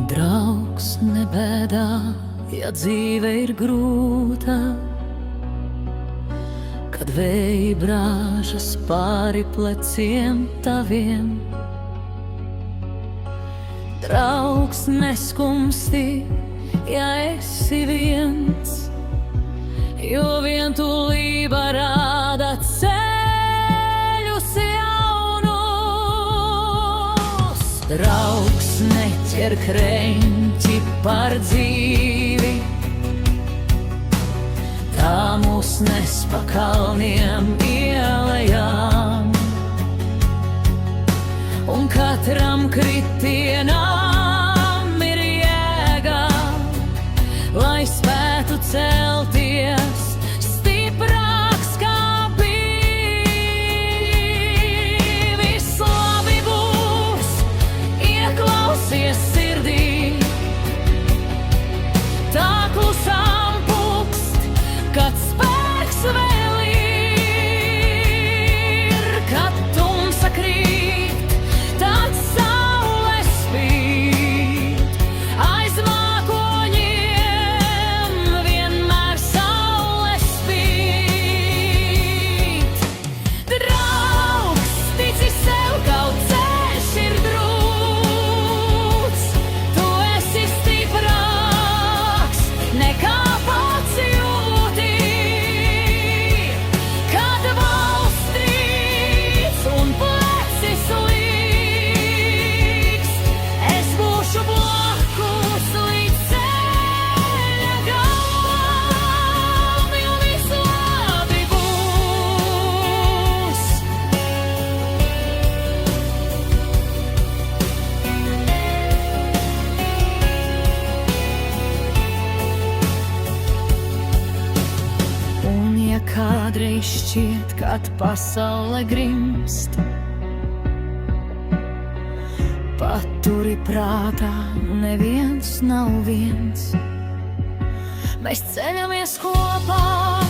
Draugs nebēdā, ja dzīve ir grūta, kad vēji brāžas pāri pleciem taviem. Draugs neskumsti, ja esi viens, jo vientulība rāda ceļus jaunus. Draugs neķer kreņķi par dzīvi, tā mūs nes pa kalniem ielejām, un katram kritienam ir jēga, lai spētu celties stiprāks kā bija. Viss labi būs, ieklausies sirdī, tā klusām pukst, kad spēks vēl ir, kad tumsa krīt, tad saule spīd. Aiz mākoņiem vienmēr saule spīd. Draugs, tici sev, kaut ceļš ir drūts, tu esi stiprāks nekā pats jūti. Kad valsts trīc un plecis līks, es būšu blakus līdz ceļa galam, jo viss labi būs. Un ja kādreiz šķiet, kad pasaule grimst, paturi prātā, neviens nav viens. Mēs ceļamies kopā.